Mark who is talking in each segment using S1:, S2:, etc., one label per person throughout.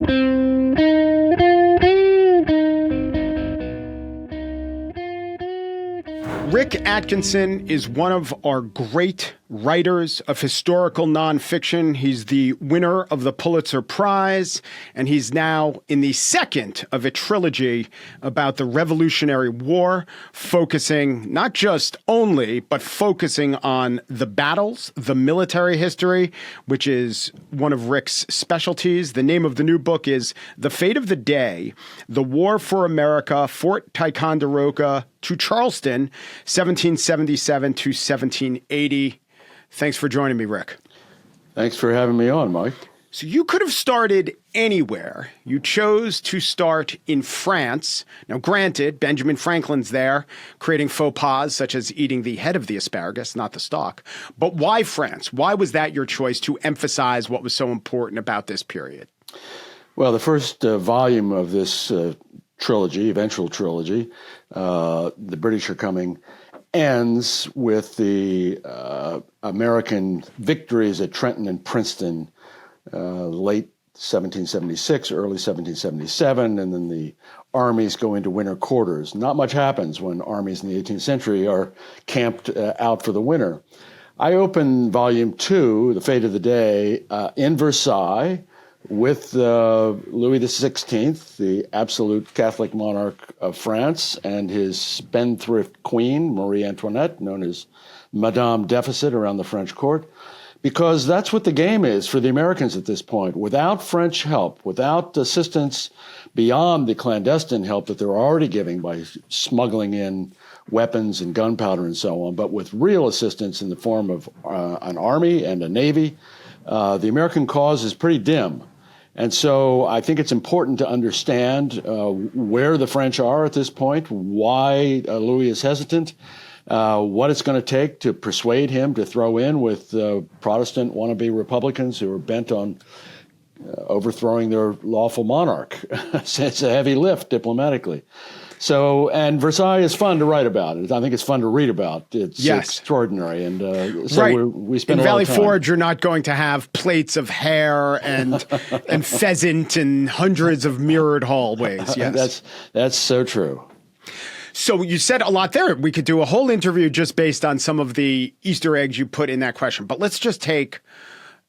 S1: Rick Atkinson is one of our great writers of historical nonfiction. He's the winner of the Pulitzer Prize, and he's now in the second of a trilogy about the Revolutionary War, focusing not just only, but focusing on the battles, the military history, which is one of Rick's specialties. The name of the new book is The Fate of the Day, The War for America, Fort Ticonderoga to Charleston, 1777 to 1780. Thanks for joining me, Rick.
S2: Thanks for having me on, Mike.
S1: So you could have started anywhere. You chose to start in France. Now, granted, Benjamin Franklin's there, creating faux pas such as eating the head of the asparagus, not the stalk. But why France? Why was that your choice to emphasize what was so important about this period?
S2: Well, the first volume of this trilogy, eventual trilogy, The British Are Coming, ends with the American victories at Trenton and Princeton, late 1776, early 1777, and then the armies go into winter quarters. Not much happens when armies in the 18th century are camped out for the winter. I open volume 2, The Fate of the Day, in Versailles, with Louis XVI, the absolute Catholic monarch of France, and his spendthrift queen, Marie Antoinette, known as Madame Deficit around the French court, because that's what the game is for the Americans at this point. Without French help, without assistance beyond the clandestine help that they're already giving by smuggling in weapons and gunpowder and so on, but with real assistance in the form of an army and a navy, the American cause is pretty dim. And so I think it's important to understand where the French are at this point, why Louis is hesitant, what it's going to take to persuade him to throw in with Protestant wannabe Republicans who are bent on overthrowing their lawful monarch. It's a heavy lift diplomatically. So, and Versailles is fun to write about. I think it's fun to read about. It's extraordinary. And so
S1: right.
S2: we spend
S1: in
S2: a lot
S1: Valley
S2: of time.
S1: Forge, you're not going to have plates of hair and and pheasant and hundreds of mirrored hallways. Yes,
S2: that's so true.
S1: So you said a lot there. We could do a whole interview just based on some of the Easter eggs you put in that question. But let's just take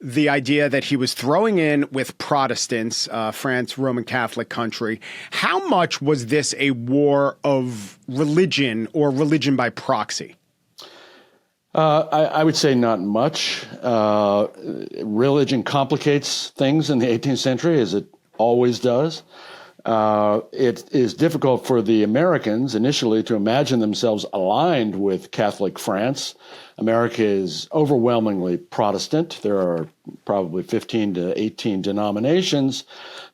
S1: the idea that he was throwing in with Protestants, France, Roman Catholic country. How much was this a war of religion or religion by proxy?
S2: I would say not much. Religion complicates things in the 18th century, as it always does. It is difficult for the Americans initially to imagine themselves aligned with Catholic France. America is overwhelmingly Protestant. There are probably 15 to 18 denominations,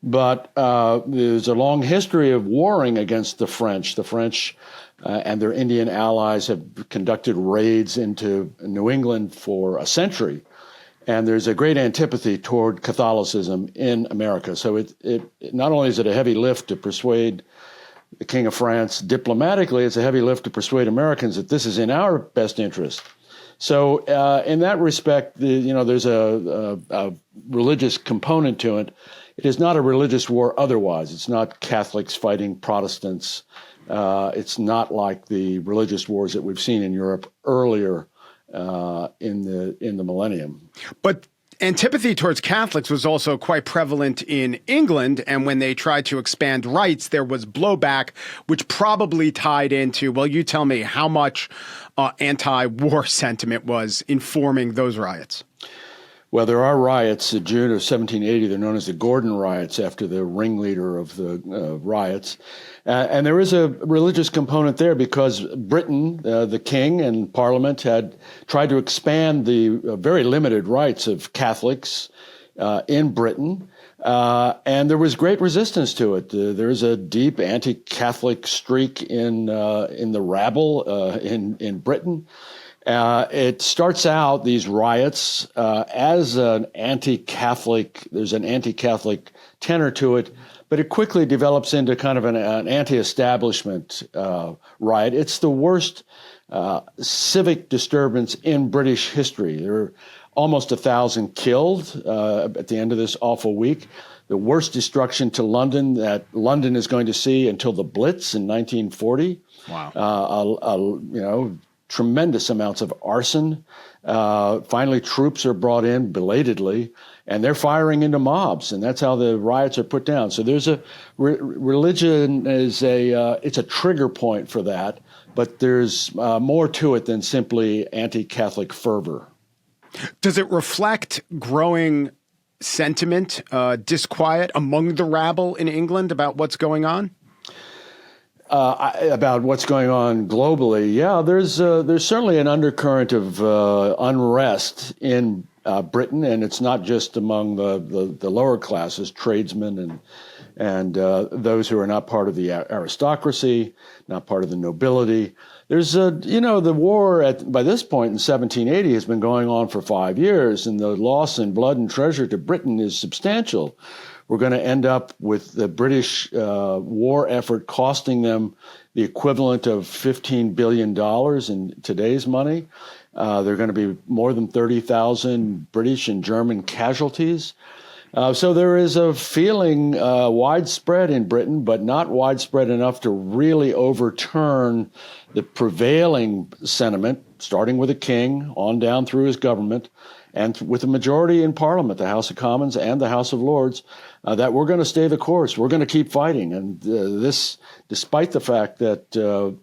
S2: but there's a long history of warring against the French. The French and their Indian allies have conducted raids into New England for a century. And there's a great antipathy toward Catholicism in America. So it not only is it a heavy lift to persuade the King of France diplomatically, it's a heavy lift to persuade Americans that this is in our best interest. So in that respect, there's a religious component to it. It is not a religious war otherwise. It's not Catholics fighting Protestants. It's not like the religious wars that we've seen in Europe earlier in the millennium.
S1: But antipathy towards Catholics was also quite prevalent in England, and when they tried to expand rights, there was blowback, which probably tied into, well, you tell me how much anti-war sentiment was informing those riots.
S2: Well, there are riots in June of 1780. They're known as the Gordon riots after the ringleader of the riots. And there is a religious component there because Britain, the king and parliament had tried to expand the very limited rights of Catholics in Britain. And there was great resistance to it. There is a deep anti-Catholic streak in the rabble in Britain. It starts out, these riots, as an anti-Catholic, there's an anti-Catholic tenor to it, but it quickly develops into kind of an anti-establishment riot. It's the worst civic disturbance in British history. There are almost 1,000 killed at the end of this awful week. the worst destruction to London that London is going to see until the Blitz in 1940.
S1: Wow.
S2: Tremendous amounts of arson. Finally, troops are brought in belatedly, and they're firing into mobs, and that's how the riots are put down. So there's religion is it's a trigger point for that, but there's more to it than simply anti-Catholic fervor.
S1: Does it reflect growing sentiment, disquiet among the rabble in England about what's going on?
S2: About what's going on globally, yeah, there's certainly an undercurrent of unrest in Britain, and it's not just among the lower classes, tradesmen and those who are not part of the aristocracy, not part of the nobility. There's the war by this point in 1780 has been going on for 5 years, and the loss in blood and treasure to Britain is substantial. We're going to end up with the British war effort costing them the equivalent of $15 billion in today's money. There are going to be more than 30,000 British and German casualties. So there is a feeling widespread in Britain, but not widespread enough to really overturn the prevailing sentiment, starting with the king on down through his government, and with a majority in Parliament, the House of Commons and the House of Lords, that we're going to stay the course. We're going to keep fighting. And this, despite the fact that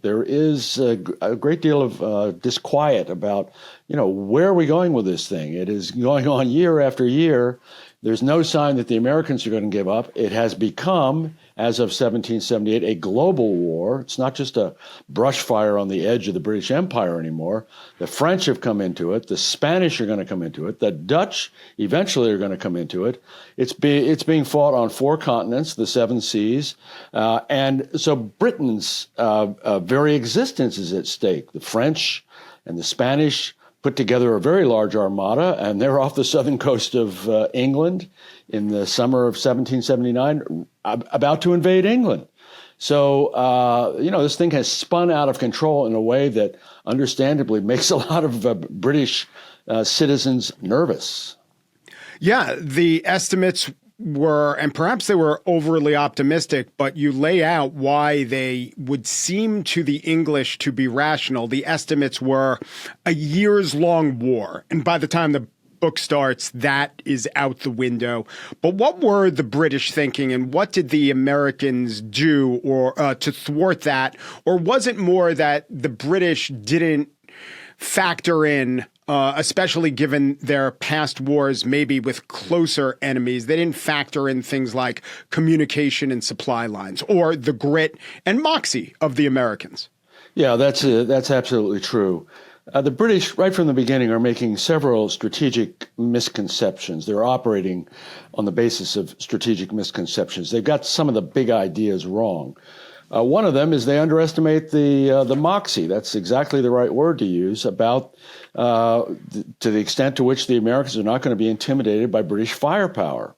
S2: there is a great deal of disquiet about, where are we going with this thing? It is going on year after year. There's no sign that the Americans are going to give up. It has become, as of 1778, a global war. It's not just a brush fire on the edge of the British Empire anymore. The French have come into it. The Spanish are going to come into it. The Dutch eventually are going to come into it. It's being fought on 4 continents, the 7 seas. And so Britain's very existence is at stake. The French and the Spanish put together a very large armada, and they're off the southern coast of England in the summer of 1779, about to invade England. So, this thing has spun out of control in a way that understandably makes a lot of British citizens nervous.
S1: Yeah, the estimates were, and perhaps they were overly optimistic, but you lay out why they would seem to the English to be rational. The estimates were a years-long war, and by the time the book starts, that is out the window. But what were the British thinking, and what did the Americans do or to thwart that? Or was it more that the British didn't factor in, especially given their past wars, maybe with closer enemies, they didn't factor in things like communication and supply lines or the grit and moxie of the Americans?
S2: Yeah, that's absolutely true. The British, right from the beginning, are making several strategic misconceptions. They're operating on the basis of strategic misconceptions. They've got some of the big ideas wrong. One of them is they underestimate the moxie. That's exactly the right word to use about to the extent to which the Americans are not going to be intimidated by British firepower.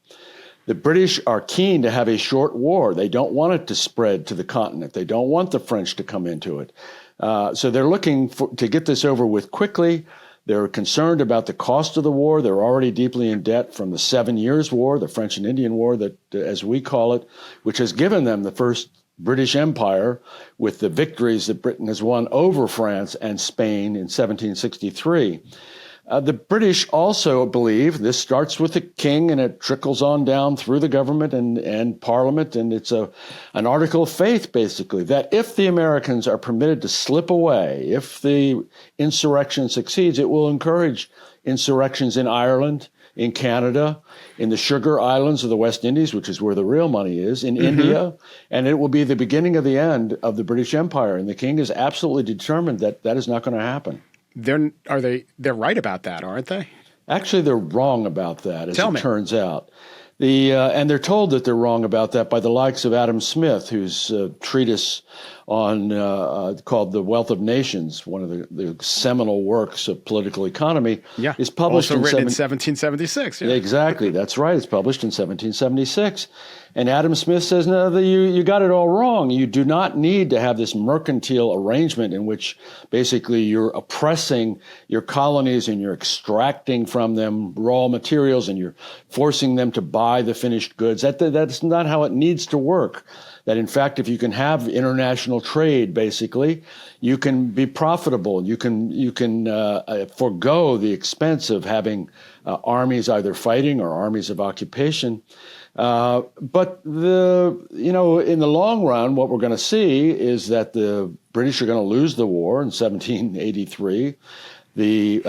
S2: The British are keen to have a short war. They don't want it to spread to the continent. They don't want the French to come into it. So they're looking to get this over with quickly. They're concerned about the cost of the war. They're already deeply in debt from the 7 Years' War, the French and Indian War, that, as we call it, which has given them the first British Empire with the victories that Britain has won over France and Spain in 1763. The British also believe, this starts with the king and it trickles on down through the government and parliament, and it's an article of faith, basically, that if the Americans are permitted to slip away, if the insurrection succeeds, it will encourage insurrections in Ireland, in Canada, in the Sugar Islands of the West Indies, which is where the real money is, in India, and it will be the beginning of the end of the British Empire. And the king is absolutely determined that that is not going to happen.
S1: They're right about that, aren't they?
S2: Actually, they're wrong about that, as it turns out. And they're told that they're wrong about that by the likes of Adam Smith, whose treatise called The Wealth of Nations, one of the seminal works of political economy, is published
S1: also written in 1776. Yeah.
S2: Exactly, that's right. It's published in 1776. And Adam Smith says, no, you got it all wrong. You do not need to have this mercantile arrangement in which basically you're oppressing your colonies and you're extracting from them raw materials and you're forcing them to buy the finished goods. That's not how it needs to work. That in fact, if you can have international trade, basically, you can be profitable. You can forego the expense of having armies either fighting or armies of occupation. But in the long run, what we're going to see is that the British are going to lose the war in 1783. The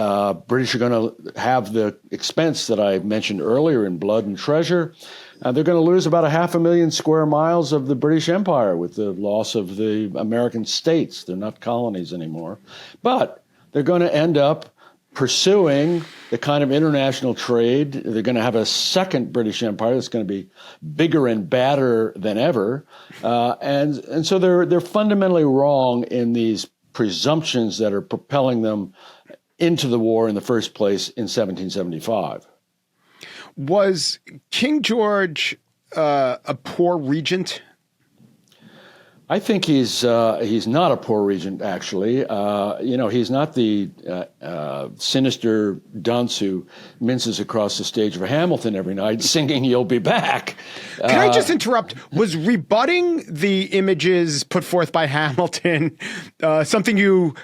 S2: British are going to have the expense that I mentioned earlier in blood and treasure. They're going to lose about 500,000 square miles of the British Empire with the loss of the American states. They're not colonies anymore. But they're going to end up pursuing the kind of international trade. They're going to have a second British Empire that's going to be bigger and badder than ever. And so they're fundamentally wrong in these presumptions that are propelling them into the war in the first place in 1775.
S1: Was King George a poor regent?
S2: I think he's not a poor regent, actually. He's not the sinister dunce who minces across the stage of Hamilton every night singing "You'll Be Back."
S1: Can I just interrupt? Was rebutting the images put forth by Hamilton something you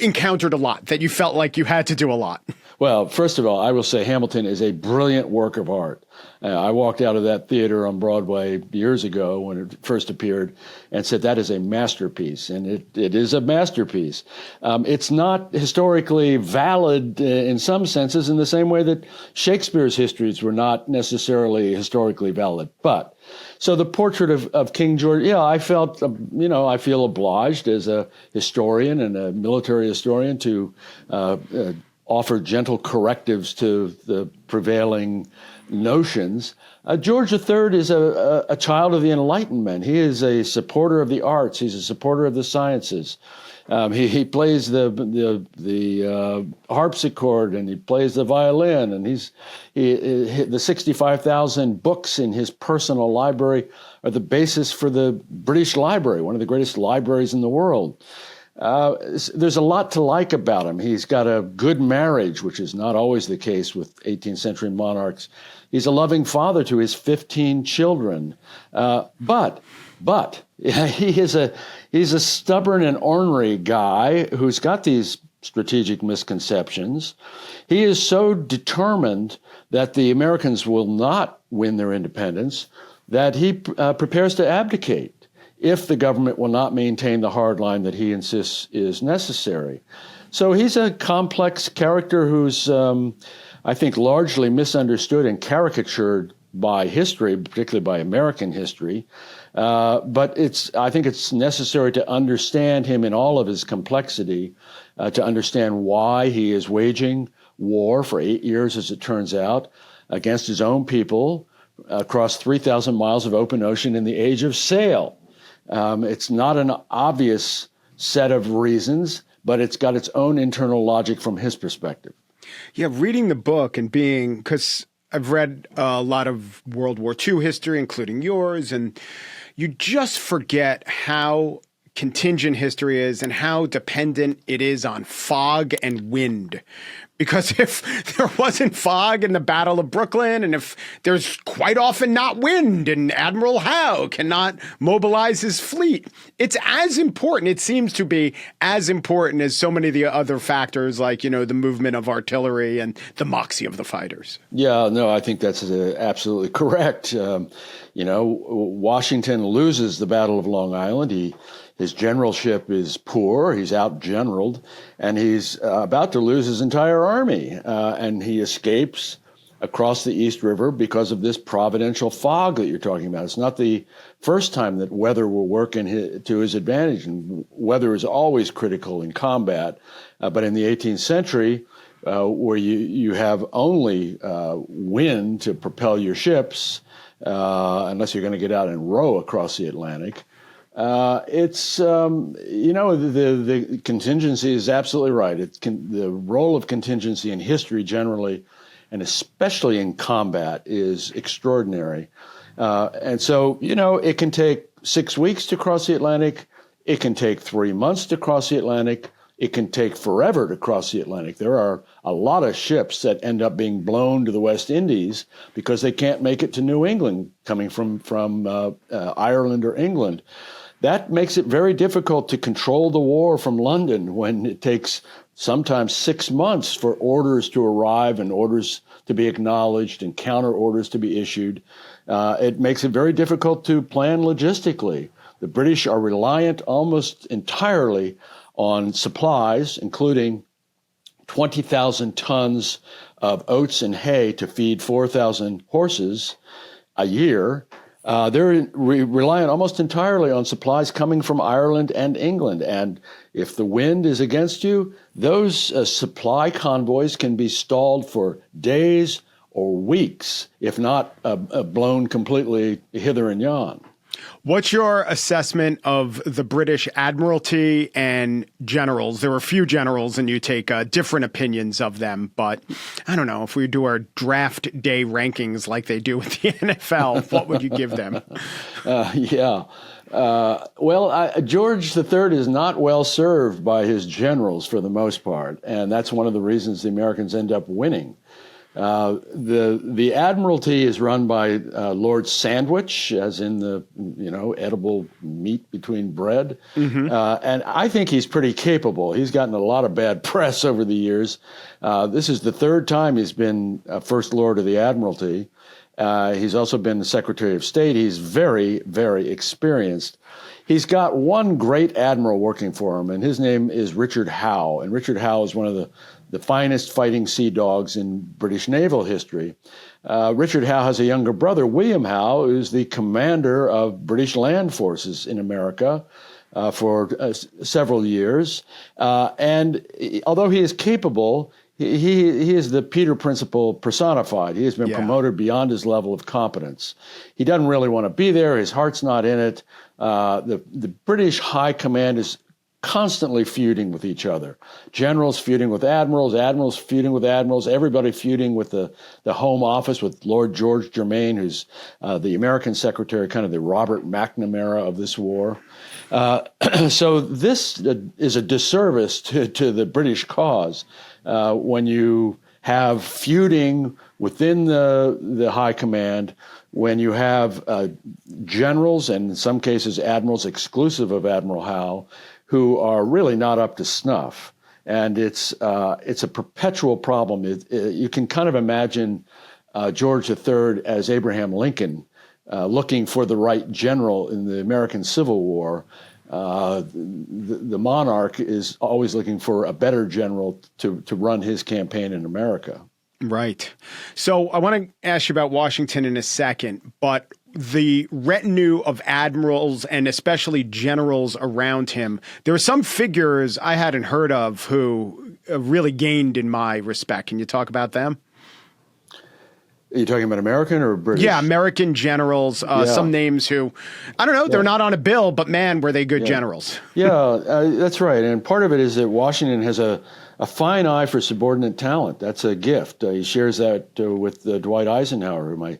S1: encountered a lot, that you felt like you had to do a lot?
S2: Well, first of all, I will say Hamilton is a brilliant work of art. I walked out of that theater on Broadway years ago when it first appeared and said that is a masterpiece, and it is a masterpiece. It's not historically valid in some senses in the same way that Shakespeare's histories were not necessarily historically valid. But so the portrait of King George, I felt, I feel obliged as a historian and a military historian to offer gentle correctives to the prevailing notions. George III is a child of the Enlightenment. He is a supporter of the arts. He's a supporter of the sciences. He plays the harpsichord and he plays the violin, and the 65,000 books in his personal library are the basis for the British Library, one of the greatest libraries in the world. There's a lot to like about him. He's got a good marriage, which is not always the case with 18th century monarchs. He's a loving father to his 15 children. But he's a stubborn and ornery guy who's got these strategic misconceptions. He is so determined that the Americans will not win their independence that he prepares to abdicate if the government will not maintain the hard line that he insists is necessary. So he's a complex character who's, I think, largely misunderstood and caricatured by history, particularly by American history. But I think it's necessary to understand him in all of his complexity, to understand why he is waging war for 8 years, as it turns out, against his own people across 3,000 miles of open ocean in the age of sail. It's not an obvious set of reasons, but it's got its own internal logic from his perspective.
S1: Yeah, reading the book and because I've read a lot of World War II history, including yours, and you just forget how contingent history is and how dependent it is on fog and wind. Because if there wasn't fog in the Battle of Brooklyn, and if there's quite often not wind, and Admiral Howe cannot mobilize his fleet, it's as important, it seems to be as important as so many of the other factors, like, the movement of artillery and the moxie of the fighters.
S2: Yeah, no, I think that's absolutely correct. Washington loses the Battle of Long Island. His generalship is poor. He's out-generaled, and he's about to lose his entire army. And he escapes across the East River because of this providential fog that you're talking about. It's not the first time that weather will work to his advantage, and weather is always critical in combat. But in the 18th century, where you have only wind to propel your ships, unless you're going to get out and row across the Atlantic, It's the contingency is absolutely right. The role of contingency in history generally, and especially in combat, is extraordinary. And so it can take 6 weeks to cross the Atlantic. It can take 3 months to cross the Atlantic. It can take forever to cross the Atlantic. There are a lot of ships that end up being blown to the West Indies because they can't make it to New England coming from Ireland or England. That makes it very difficult to control the war from London when it takes sometimes 6 months for orders to arrive and orders to be acknowledged and counter orders to be issued. It makes it very difficult to plan logistically. The British are reliant almost entirely on supplies, including 20,000 tons of oats and hay to feed 4,000 horses a year. They're reliant almost entirely on supplies coming from Ireland and England. And if the wind is against you, those supply convoys can be stalled for days or weeks, if not blown completely hither and yon.
S1: What's your assessment of the British Admiralty and generals? There were a few generals, and you take different opinions of them. But I don't know, if we do our draft day rankings like they do with the NFL, what would you give them? George III is not well served by his generals for the most part, and that's one of the reasons the Americans end up winning. The Admiralty is run by Lord Sandwich, as in the edible meat between bread, and I think he's pretty capable. He's gotten a lot of bad press over the years. This is the third time he's been First Lord of the Admiralty. He's also been the Secretary of State. He's very, very experienced. He's got one great admiral working for him, and his name is Richard Howe. And Richard Howe is one of the finest fighting sea dogs in British naval history. Richard Howe has a younger brother, William Howe, who's the commander of British land forces in America for several years. And although he is capable, he is the Peter Principle personified. He has been promoted beyond his level of competence. He doesn't really want to be there. His heart's not in it. The British High Command is constantly feuding with each other. Generals feuding with admirals, admirals feuding with admirals, everybody feuding with the Home Office, with Lord George Germain, who's the American secretary, kind of the Robert McNamara of this war. So this is a disservice to the British cause when you have feuding within the High Command, when you have generals, and in some cases admirals exclusive of Admiral Howe, who are really not up to snuff. And it's a perpetual problem. You can kind of imagine George III as Abraham Lincoln looking for the right general in the American Civil War. The monarch is always looking for a better general to run his campaign in America. Right. So I want to ask you about Washington in a second, but the retinue of admirals and especially generals around him, there are some figures I hadn't heard of who really gained in my respect. Can you talk about them?
S2: Are you talking about American or British?
S1: Yeah, American generals, some names who, I don't know, they're not on a bill, but man, were they good generals.
S2: That's right. And part of it is that Washington has a fine eye for subordinate talent. That's a gift. He shares that with Dwight Eisenhower, whom I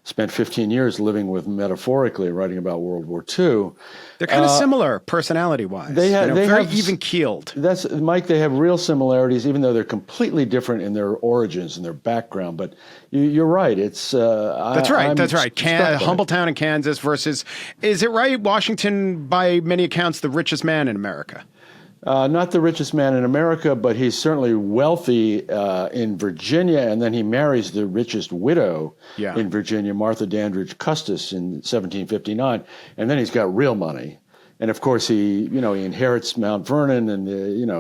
S2: spent 15 years living with metaphorically, writing about World War II.
S1: They're kind of similar personality-wise. They have very even-keeled.
S2: That's Mike. They have real similarities, even though they're completely different in their origins and their background. But you're right. It's
S1: that's right. That's right. Humbletown in Kansas versus, is it right? Washington, by many accounts, the richest man in America.
S2: Not the richest man in America, but he's certainly wealthy in Virginia, and then he marries the richest widow in Virginia, Martha Dandridge Custis, in 1759, and then he's got real money. And of course, he inherits Mount Vernon, and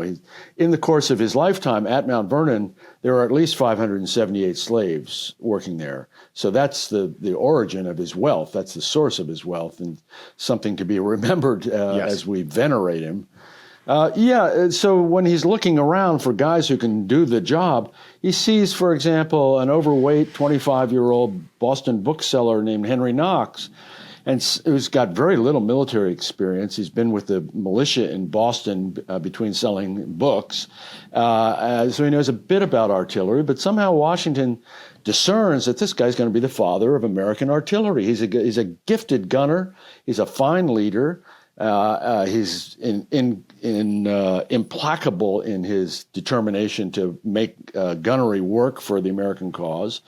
S2: he's, in the course of his lifetime at Mount Vernon, there are at least 578 slaves working there. So that's the origin of his wealth. That's the source of his wealth, and something to be remembered as we venerate him. So when he's looking around for guys who can do the job, he sees, for example, an overweight 25-year-old Boston bookseller named Henry Knox. who's got very little military experience. He's been with the militia in Boston between selling books. So he knows a bit about artillery, but somehow Washington discerns that this guy's going to be the father of American artillery. He's a gifted gunner. He's a fine leader. He's implacable in his determination to make gunnery work for the American cause.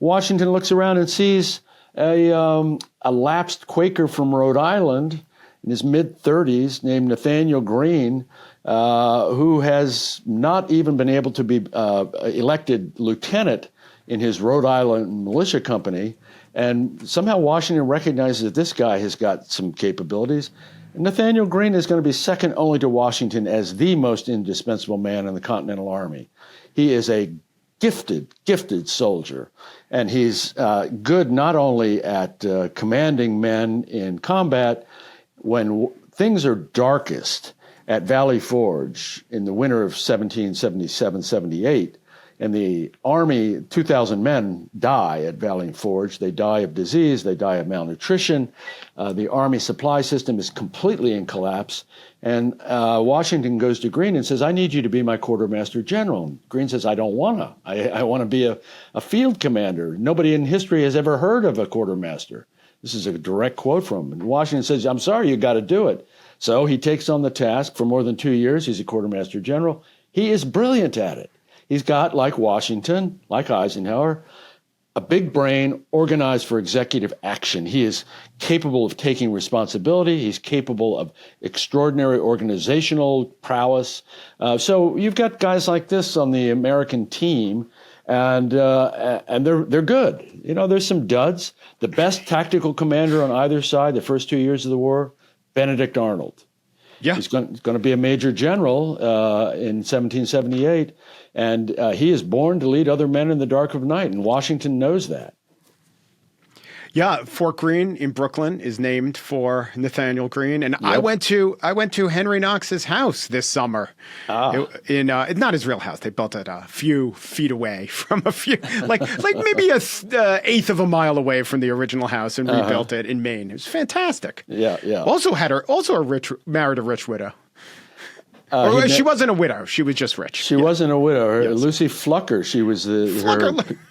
S2: Washington looks around and sees a lapsed Quaker from Rhode Island in his mid-30s named Nathaniel Greene, who has not even been able to be elected lieutenant in his Rhode Island militia company. And somehow Washington recognizes that this guy has got some capabilities. And Nathaniel Greene is going to be second only to Washington as the most indispensable man in the Continental Army. He is a gifted soldier. And he's good not only at commanding men in combat. When things are darkest at Valley Forge in the winter of 1777-78, and the Army, 2,000 men die at Valley Forge. They die of disease. They die of malnutrition. The Army supply system is completely in collapse. And Washington goes to Greene and says, I need you to be my quartermaster general. And Greene says, I don't want to. I want to be a field commander. Nobody in history has ever heard of a quartermaster. This is a direct quote from him. And Washington says, I'm sorry, you got to do it. So he takes on the task. For more than 2 years, he's a quartermaster general. He is brilliant at it. He's got, like Washington, like Eisenhower, a big brain organized for executive action. He is capable of taking responsibility. He's capable of extraordinary organizational prowess. So you've got guys like this on the American team, and they're good. You know, there's some duds. The best tactical commander on either side the first 2 years of the war, Benedict Arnold. Yeah. He's going to be a major general in 1778, and he is born to lead other men in the dark of night, and Washington knows that.
S1: Yeah, Fort Greene in Brooklyn is named for Nathaniel Greene, and yep. I went to Henry Knox's house this summer. Not his real house. They built it a few feet away from like maybe a eighth of a mile away from the original house, and rebuilt it in Maine. It was fantastic.
S2: Yeah.
S1: Married a rich widow. She wasn't a widow. She was just rich.
S2: She wasn't a widow. Yes. Lucy Flucker. She was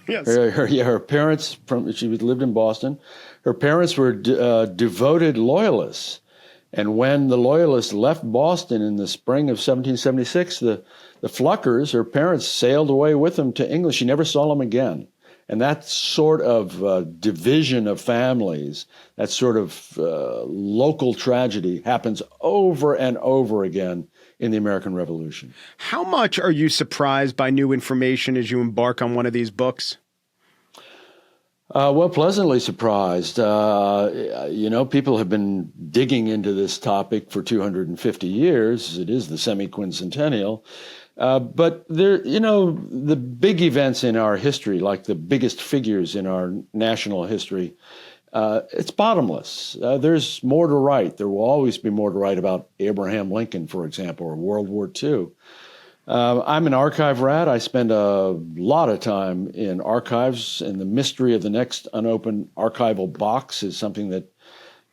S1: yes.
S2: Her parents she lived in Boston. Her parents were devoted loyalists, and when the loyalists left Boston in the spring of 1776, the Fluckers, her parents, sailed away with them to England. She never saw them again. And that sort of division of families, that sort of local tragedy happens over and over again in the American Revolution.
S1: How much are you surprised by new information as you embark on one of these books?
S2: Well, pleasantly surprised. People have been digging into this topic for 250 years. It is the semi-quincentennial. But the big events in our history, like the biggest figures in our national history, it's bottomless. There's more to write. There will always be more to write about Abraham Lincoln, for example, or World War II. I'm an archive rat. I spend a lot of time in archives, and the mystery of the next unopened archival box is something that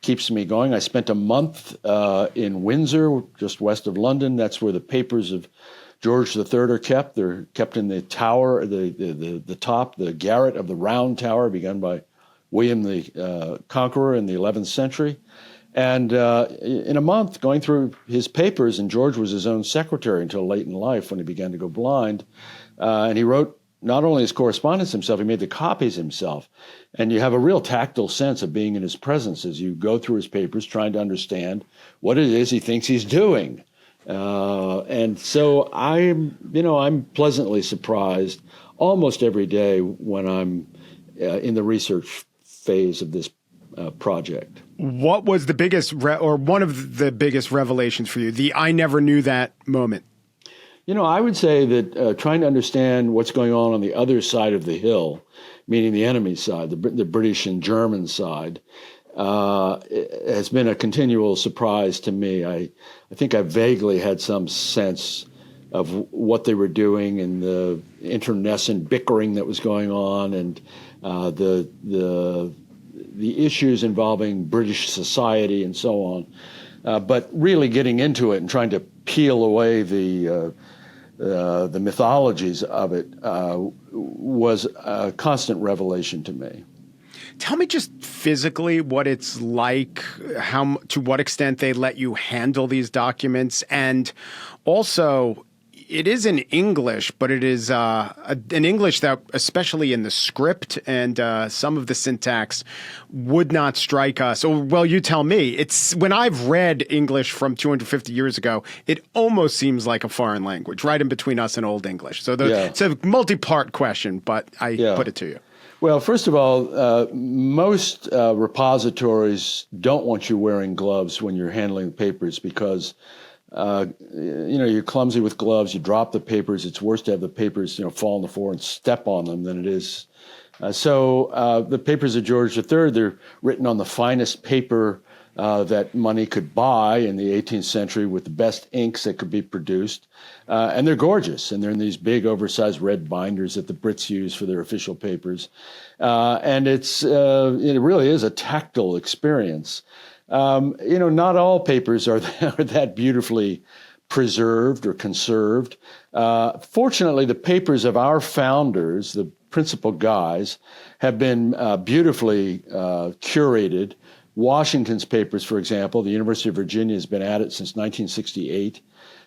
S2: keeps me going. I spent a month in Windsor, just west of London. That's where the papers of George III are kept. They're kept in the tower, the top, the garret of the Round Tower, begun by William the Conqueror in the 11th century. And in a month, going through his papers, and George was his own secretary until late in life when he began to go blind, and he wrote not only his correspondence himself, he made the copies himself. And you have a real tactile sense of being in his presence as you go through his papers, trying to understand what it is he thinks he's doing. And so I'm pleasantly surprised almost every day when I'm in the research phase of this project.
S1: What was the biggest or one of the biggest revelations for you? The I never knew that moment.
S2: I would say that trying to understand what's going on the other side of the hill, meaning the enemy side, the British and German side, has been a continual surprise to me. I think I vaguely had some sense of what they were doing and the internecine bickering that was going on, and the issues involving British society and so on, but really getting into it and trying to peel away the mythologies of it was a constant revelation to me.
S1: Tell me just physically what it's like, to what extent they let you handle these documents, and also it is in English, but it is an English that, especially in the script and some of the syntax, would not strike us. Or, well, you tell me. It's when I've read English from 250 years ago, it almost seems like a foreign language, right in between us and Old English. So it's a multi-part question, but I put it to you.
S2: Well, first of all, most repositories don't want you wearing gloves when you're handling papers because, you're clumsy with gloves. You drop the papers. It's worse to have the papers, fall on the floor and step on them than it is. So the papers of George III, they're written on the finest paper that money could buy in the 18th century with the best inks that could be produced. And they're gorgeous. And they're in these big oversized red binders that the Brits use for their official papers. And it really is a tactile experience. Not all papers are that beautifully preserved or conserved. Fortunately, the papers of our founders, the principal guys, have been beautifully curated. Washington's papers, for example, the University of Virginia has been at it since 1968.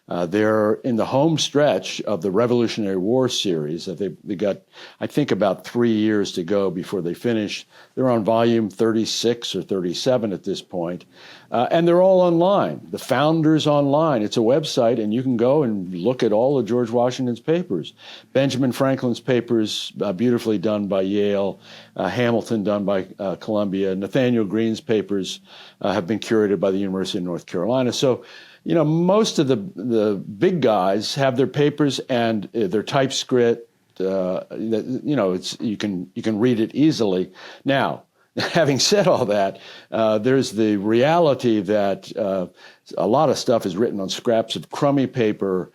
S2: They're in the home stretch of the Revolutionary War series. They got, I think, about 3 years to go before they finish. They're on volume 36 or 37 at this point. And they're all online. The Founders Online. It's a website, and you can go and look at all of George Washington's papers. Benjamin Franklin's papers, beautifully done by Yale. Hamilton, done by Columbia. Nathaniel Greene's papers have been curated by the University of North Carolina. So, most of the big guys have their papers and their typescript. You can read it easily. Now, having said all that, there's the reality that a lot of stuff is written on scraps of crummy paper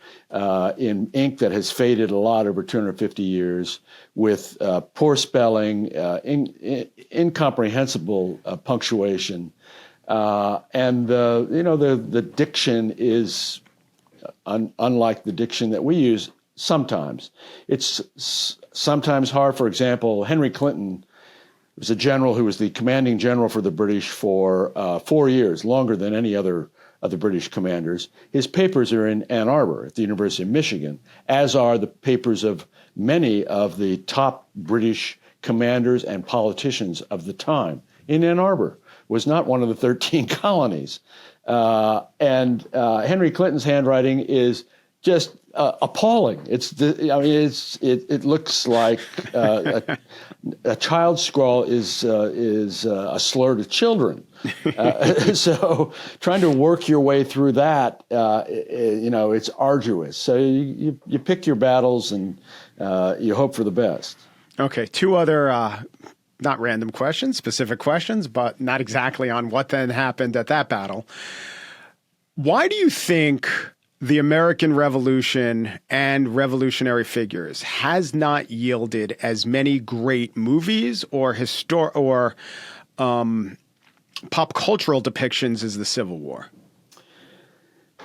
S2: in ink that has faded a lot over 250 years, with poor spelling, incomprehensible punctuation. And the diction is unlike the diction that we use sometimes. It's sometimes hard. For example, Henry Clinton was a general who was the commanding general for the British for 4 years, longer than any other of the British commanders. His papers are in Ann Arbor at the University of Michigan, as are the papers of many of the top British commanders and politicians of the time in Ann Arbor. Was not one of the 13 colonies. And Henry Clinton's handwriting is just appalling. It looks like a child's scrawl is a slur to children. So trying to work your way through that, it's arduous. So you pick your battles and you hope for the best.
S1: Okay, two other not random questions, specific questions, but not exactly on what then happened at that battle. Why do you think the American Revolution and revolutionary figures has not yielded as many great movies or pop cultural depictions as the Civil War?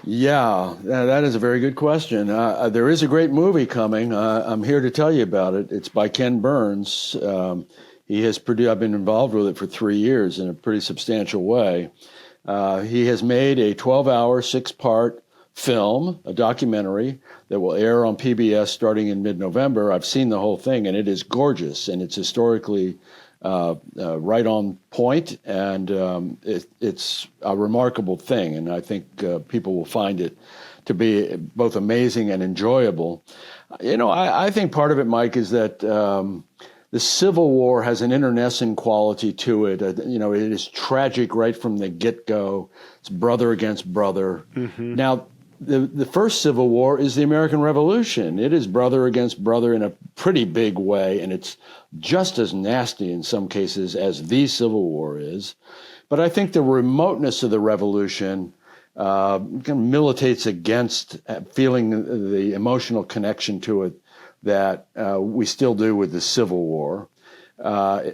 S2: Yeah, that is a very good question. There is a great movie coming. I'm here to tell you about it. It's by Ken Burns. He has produced. I've been involved with it for 3 years in a pretty substantial way. He has made a 12-hour, 6-part film, a documentary that will air on PBS starting in mid-November. I've seen the whole thing, and it is gorgeous, and it's historically right on point, and it's a remarkable thing, and I think people will find it to be both amazing and enjoyable. I think part of it, Mike, is that the Civil War has an internecine quality to it. It is tragic right from the get-go. It's brother against brother. Mm-hmm. Now, the first Civil War is the American Revolution. It is brother against brother in a pretty big way, and it's just as nasty in some cases as the Civil War is. But I think the remoteness of the Revolution kind of militates against feeling the emotional connection to it that we still do with the Civil War. I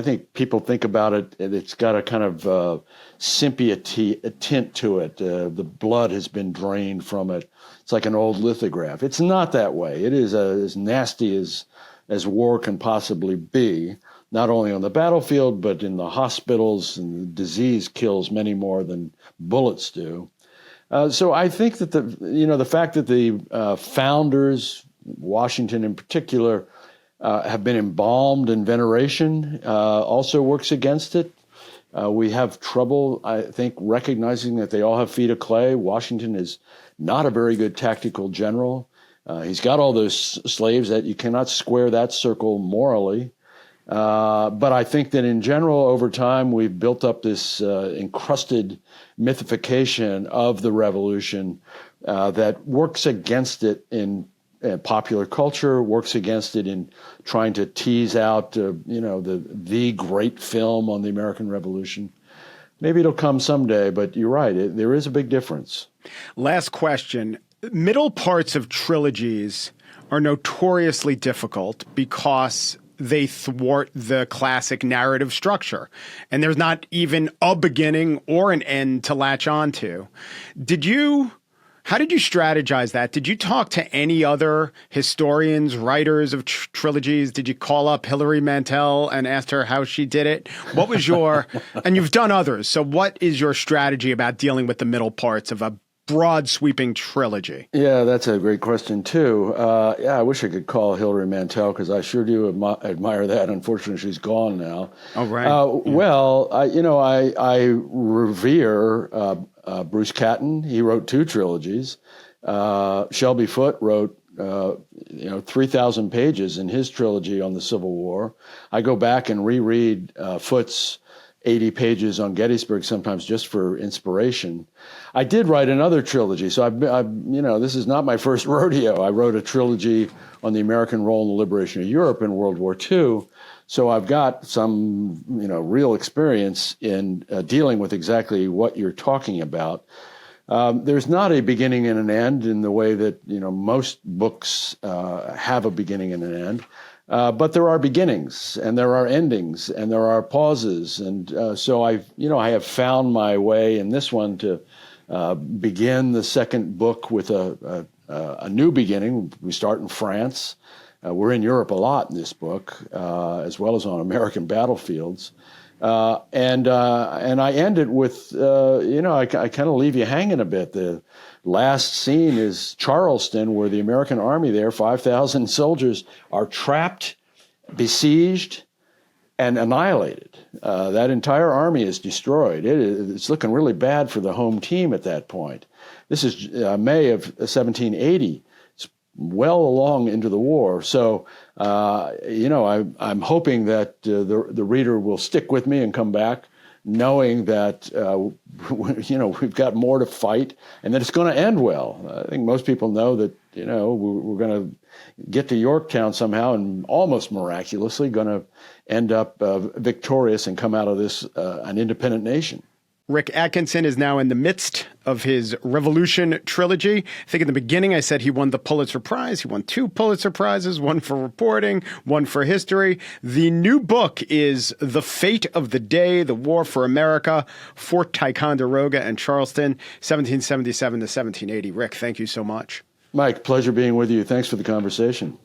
S2: think people think about it, it's got a kind of sepia tint to it. The blood has been drained from it. It's like an old lithograph. It's not that way. It is as nasty as war can possibly be, not only on the battlefield, but in the hospitals, and the disease kills many more than bullets do. So I think that the fact that the founders, Washington in particular, have been embalmed in veneration also works against it. We have trouble, I think, recognizing that they all have feet of clay. Washington is not a very good tactical general. He's got all those slaves that you cannot square that circle morally. But I think that in general, over time, we've built up this encrusted mythification of the revolution that works against it in popular culture, works against it in trying to tease out, the great film on the American Revolution. Maybe it'll come someday, but you're right. There is a big difference.
S1: Last question. Middle parts of trilogies are notoriously difficult because they thwart the classic narrative structure, and there's not even a beginning or an end to latch onto. How did you strategize that? Did you talk to any other historians, writers of trilogies? Did you call up Hilary Mantel and ask her how she did it? What was and you've done others, so what is your strategy about dealing with the middle parts of a broad sweeping trilogy?
S2: Yeah, that's a great question too. I wish I could call Hilary Mantel, because I sure do admire that. Unfortunately, she's gone now.
S1: Oh, right.
S2: Well, I revere Bruce Catton. He wrote 2 trilogies. Shelby Foote wrote 3,000 pages in his trilogy on the Civil War. I go back and reread Foote's 80 pages on Gettysburg sometimes just for inspiration. I did write another trilogy, so this is not my first rodeo. I wrote a trilogy on the American role in the liberation of Europe in World War II. So I've got some, real experience in dealing with exactly what you're talking about. There's not a beginning and an end in the way that, most books have a beginning and an end. But there are beginnings, and there are endings, and there are pauses. And so I have found my way in this one to begin the second book with a new beginning. We start in France. We're in Europe a lot in this book, as well as on American battlefields. And I end it with, I kind of leave you hanging a bit. The last scene is Charleston, where the American army there, 5,000 soldiers, are trapped, besieged, and annihilated. That entire army is destroyed. It's looking really bad for the home team at that point. This is May of 1780. It's well along into the war. So, I'm hoping that the reader will stick with me and come back knowing that, we've got more to fight and that it's going to end well. I think most people know that, we're going to get to Yorktown somehow and almost miraculously going to end up victorious and come out of this an independent nation.
S1: Rick Atkinson is now in the midst of his Revolution trilogy. I think in the beginning I said he won the Pulitzer Prize. He won 2 Pulitzer Prizes, one for reporting, one for history. The new book is The Fate of the Day, The War for America, Fort Ticonderoga and Charleston, 1777 to 1780. Rick, thank you so much.
S2: Mike, pleasure being with you. Thanks for the conversation.